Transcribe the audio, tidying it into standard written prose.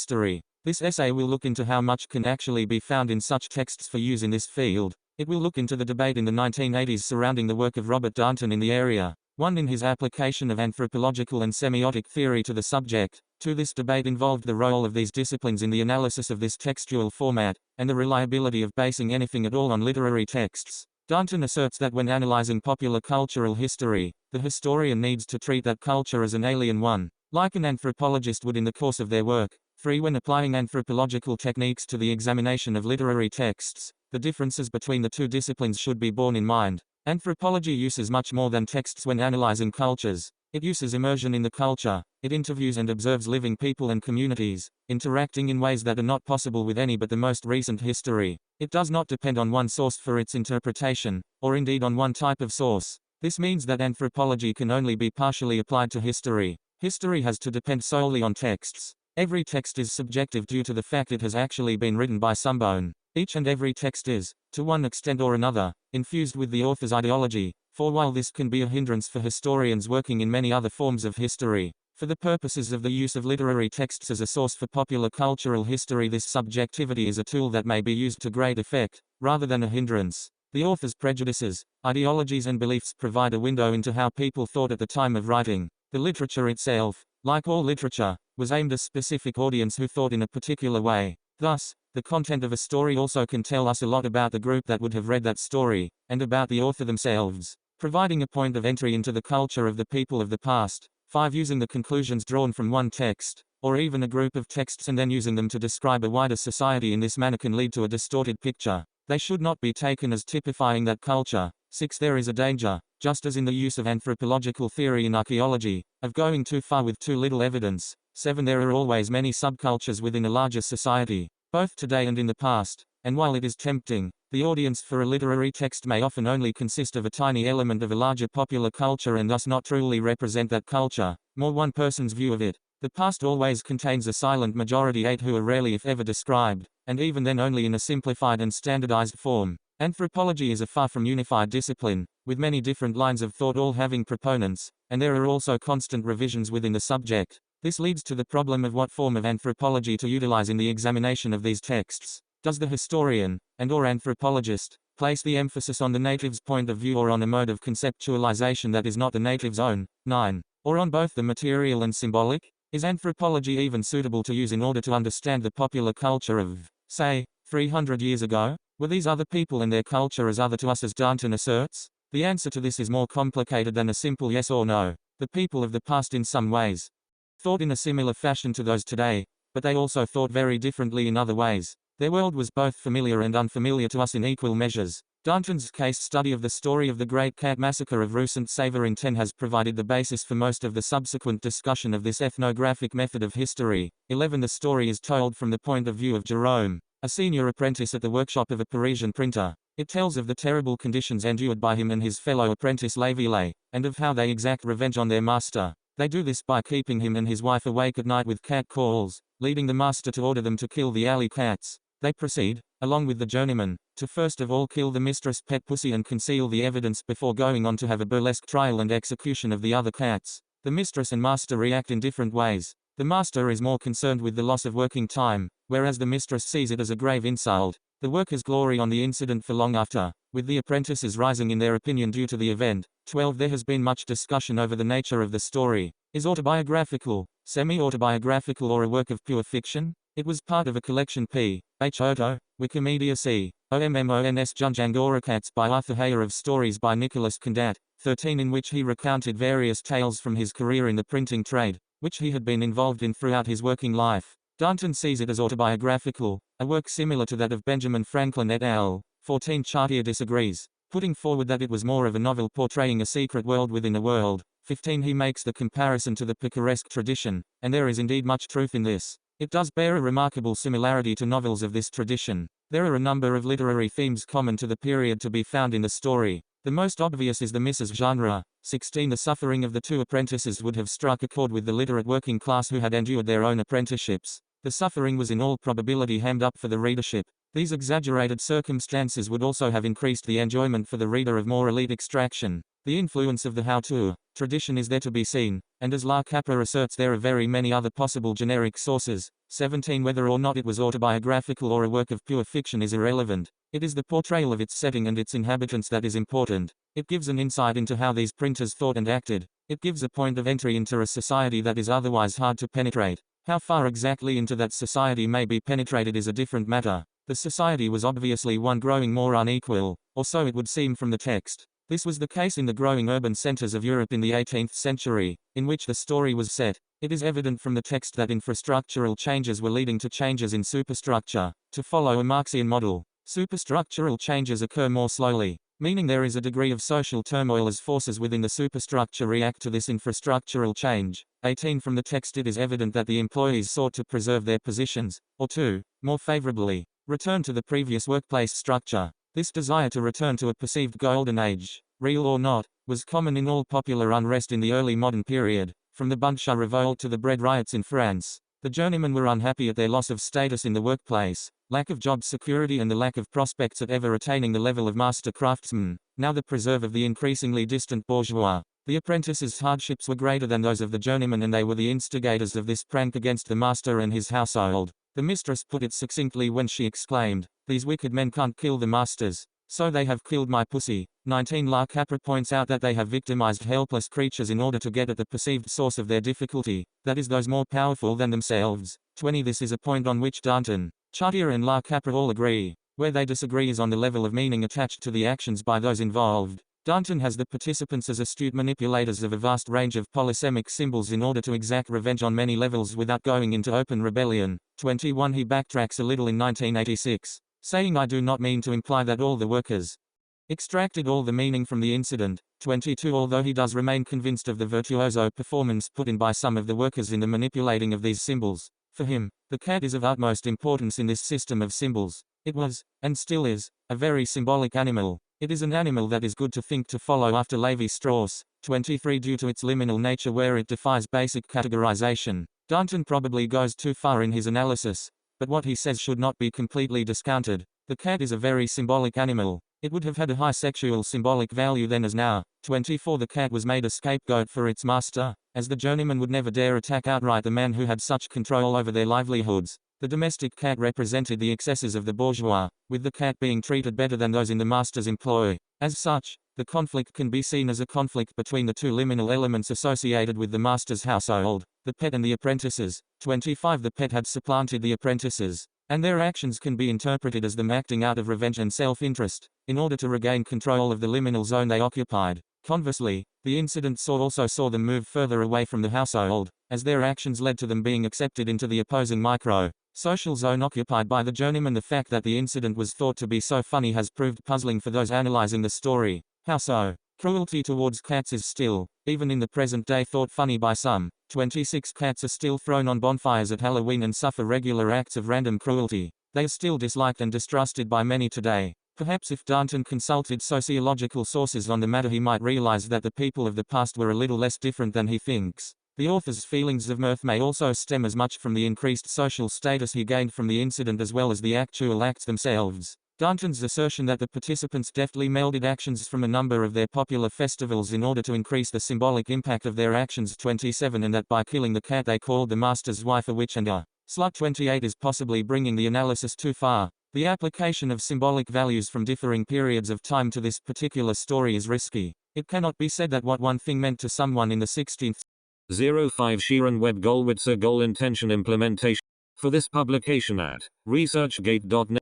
history. This essay will look into how much can actually be found in such texts for use in this field. It will look into the debate in the 1980s surrounding the work of Robert Darnton in the area. 1. In his application of anthropological and semiotic theory to the subject. 2. This debate involved the role of these disciplines in the analysis of this textual format, and the reliability of basing anything at all on literary texts. Darnton asserts that when analyzing popular cultural history, the historian needs to treat that culture as an alien one, like an anthropologist would in the course of their work. 3. When applying anthropological techniques to the examination of literary texts, the differences between the two disciplines should be borne in mind. Anthropology uses much more than texts when analyzing cultures. It uses immersion in the culture. It interviews and observes living people and communities, interacting in ways that are not possible with any but the most recent history. It does not depend on one source for its interpretation, or indeed on one type of source. This means that anthropology can only be partially applied to history. History has to depend solely on texts. Every text is subjective due to the fact it has actually been written by someone. Each and every text is, to one extent or another, infused with the author's ideology, for while this can be a hindrance for historians working in many other forms of history, for the purposes of the use of literary texts as a source for popular cultural history, this subjectivity is a tool that may be used to great effect, rather than a hindrance. The author's prejudices, ideologies and beliefs provide a window into how people thought at the time of writing. The literature itself, like all literature, was aimed at a specific audience who thought in a particular way. Thus, the content of a story also can tell us a lot about the group that would have read that story, and about the author themselves, providing a point of entry into the culture of the people of the past. 5. Using the conclusions drawn from one text, or even a group of texts, and then using them to describe a wider society in this manner can lead to a distorted picture. They should not be taken as typifying that culture. 6. There is a danger, just as in the use of anthropological theory in archaeology, of going too far with too little evidence. 7. There are always many subcultures within a larger society, both today and in the past, and while it is tempting, the audience for a literary text may often only consist of a tiny element of a larger popular culture and thus not truly represent that culture, more one person's view of it. The past always contains a silent majority, 8, who are rarely if ever described, and even then only in a simplified and standardized form. Anthropology is a far from unified discipline, with many different lines of thought all having proponents, and there are also constant revisions within the subject. This leads to the problem of what form of anthropology to utilize in the examination of these texts. Does the historian, and/or anthropologist, place the emphasis on the native's point of view or on a mode of conceptualization that is not the native's own? 9. Or on both the material and symbolic? Is anthropology even suitable to use in order to understand the popular culture of, say, 300 years ago? Were these other people and their culture as other to us as Darnton asserts? The answer to this is more complicated than a simple yes or no. The people of the past in some ways thought in a similar fashion to those today, but they also thought very differently in other ways. Their world was both familiar and unfamiliar to us in equal measures. Darnton's case study of the story of the Great Cat Massacre of Rue Saint-Séverin has provided the basis for most of the subsequent discussion of this ethnographic method of history. 11. The story is told from the point of view of Jerome, a senior apprentice at the workshop of a Parisian printer. It tells of the terrible conditions endured by him and his fellow apprentice Léville, and of how they exact revenge on their master. They do this by keeping him and his wife awake at night with cat calls, leading the master to order them to kill the alley cats. They proceed, along with the journeyman, to first of all kill the mistress Pet Pussy and conceal the evidence before going on to have a burlesque trial and execution of the other cats. The mistress and master react in different ways. The master is more concerned with the loss of working time, whereas the mistress sees it as a grave insult. The workers glory on the incident for long after, with the apprentices rising in their opinion due to the event. 12. There has been much discussion over the nature of the story. Is autobiographical, semi-autobiographical, or a work of pure fiction? It was part of a collection P. H. Otto, Wikimedia C. OMMONS Junjangoracats by Arthur Heyer of stories by Nicholas Condat, 13, in which he recounted various tales from his career in the printing trade, which he had been involved in throughout his working life. Darnton sees it as autobiographical, a work similar to that of Benjamin Franklin et al. 14. Chartier disagrees, putting forward that it was more of a novel portraying a secret world within a world. 15. He makes the comparison to the picaresque tradition, and there is indeed much truth in this. It does bear a remarkable similarity to novels of this tradition. There are a number of literary themes common to the period to be found in the story. The most obvious is the Mrs. Genre. 16. The suffering of the two apprentices would have struck a chord with the literate working class who had endured their own apprenticeships. The suffering was in all probability hammed up for the readership. These exaggerated circumstances would also have increased the enjoyment for the reader of more elite extraction. The influence of the how-to tradition is there to be seen, and as La Capra asserts, there are very many other possible generic sources. 17 Whether or not it was autobiographical or a work of pure fiction is irrelevant. It is the portrayal of its setting and its inhabitants that is important. It gives an insight into how these printers thought and acted. It gives a point of entry into a society that is otherwise hard to penetrate. How far exactly into that society may be penetrated is a different matter. The society was obviously one growing more unequal, or so it would seem from the text. This was the case in the growing urban centers of Europe in the 18th century, in which the story was set. It is evident from the text that infrastructural changes were leading to changes in superstructure. To follow a Marxian model, superstructural changes occur more slowly, meaning there is a degree of social turmoil as forces within the superstructure react to this infrastructural change. 18 From the text it is evident that the employees sought to preserve their positions, or to, more favorably, return to the previous workplace structure. This desire to return to a perceived golden age, real or not, was common in all popular unrest in the early modern period, from the Buncha revolt to the bread riots in France. The journeymen were unhappy at their loss of status in the workplace, lack of job security and the lack of prospects at ever attaining the level of master craftsman, now the preserve of the increasingly distant bourgeois. The apprentices' hardships were greater than those of the journeymen, and they were the instigators of this prank against the master and his household. The mistress put it succinctly when she exclaimed, "These wicked men can't kill the masters, so they have killed my pussy." 19 La Capra points out that they have victimized helpless creatures in order to get at the perceived source of their difficulty, that is those more powerful than themselves. 20 This is a point on which Danton, Chartier and La Capra all agree. Where they disagree is on the level of meaning attached to the actions by those involved. Danton has the participants as astute manipulators of a vast range of polysemic symbols in order to exact revenge on many levels without going into open rebellion. 21 He backtracks a little in 1986, saying, "I do not mean to imply that all the workers extracted all the meaning from the incident." 22 Although he does remain convinced of the virtuoso performance put in by some of the workers in the manipulating of these symbols, for him, the cat is of utmost importance in this system of symbols. It was, and still is, a very symbolic animal. It is an animal that is good to think to follow after Lévi-Strauss. 23 Due to its liminal nature where it defies basic categorization, Danton probably goes too far in his analysis, but what he says should not be completely discounted. The cat is a very symbolic animal. It would have had a high sexual symbolic value then as now. 24 The cat was made a scapegoat for its master, as the journeyman would never dare attack outright the man who had such control over their livelihoods. The domestic cat represented the excesses of the bourgeois, with the cat being treated better than those in the master's employ. As such, the conflict can be seen as a conflict between the two liminal elements associated with the master's household, the pet and the apprentices. 25 The pet had supplanted the apprentices, and their actions can be interpreted as them acting out of revenge and self-interest, in order to regain control of the liminal zone they occupied. Conversely, the incident also saw them move further away from the household, as their actions led to them being accepted into the opposing social zone occupied by the journeyman. The fact that the incident was thought to be so funny has proved puzzling for those analyzing the story. How so? Cruelty towards cats is still, even in the present day, thought funny by some. 26 Cats are still thrown on bonfires at Halloween and suffer regular acts of random cruelty. They are still disliked and distrusted by many today. Perhaps if Danton consulted sociological sources on the matter, he might realize that the people of the past were a little less different than he thinks. The author's feelings of mirth may also stem as much from the increased social status he gained from the incident as well as the actual acts themselves. Danton's assertion that the participants deftly melded actions from a number of their popular festivals in order to increase the symbolic impact of their actions. 27 And that by killing the cat they called the master's wife a witch and a slut. 28 is possibly bringing the analysis too far. The application of symbolic values from differing periods of time to this particular story is risky. It cannot be said that what one thing meant to someone in the 16th 05 Sheeran Web Gollwitzer Goal Intention Implementation. For this publication at ResearchGate.net.